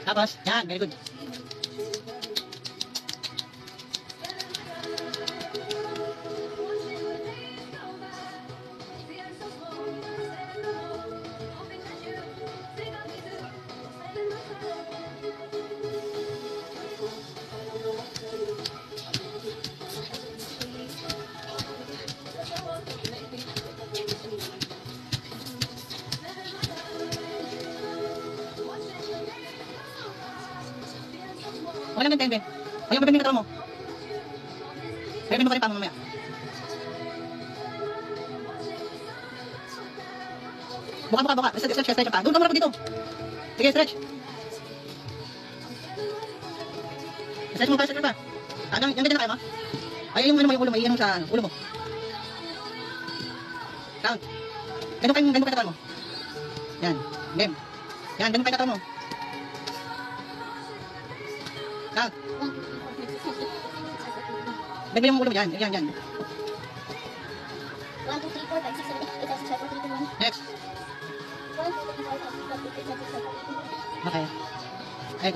Tapos, yan, very good. Okay lang din, Ben. Ayun, bebeng yung katawan mo. Bebeng mo pa rin pa mamaya. Buka. Stretch pa. Doon ka muna pa dito. Sige, stretch. Stretch mo pa. Yung ganyan na kayo mo? Ay, yung ano mo, yung ulo mo, iyan mo sa ulo mo. Count. Ganun kayo katawan mo. Yan. Game. Yan, ganun kayo katawan mo. Count. Bebeng yung ulo mo dyan. Yan. 1, 2, 3, 4, 5, 6, 7, 8, 9, 10, 11, 12, 13, 14, 15, 16, 17, 18, 19, 20, 21. Next. 1, 2, 3, 4, 5, 6, 7, 8, 9, 10, 11, 12, 13, 14, 15, 16, 17, 18, 19, 20. Okay. Very good.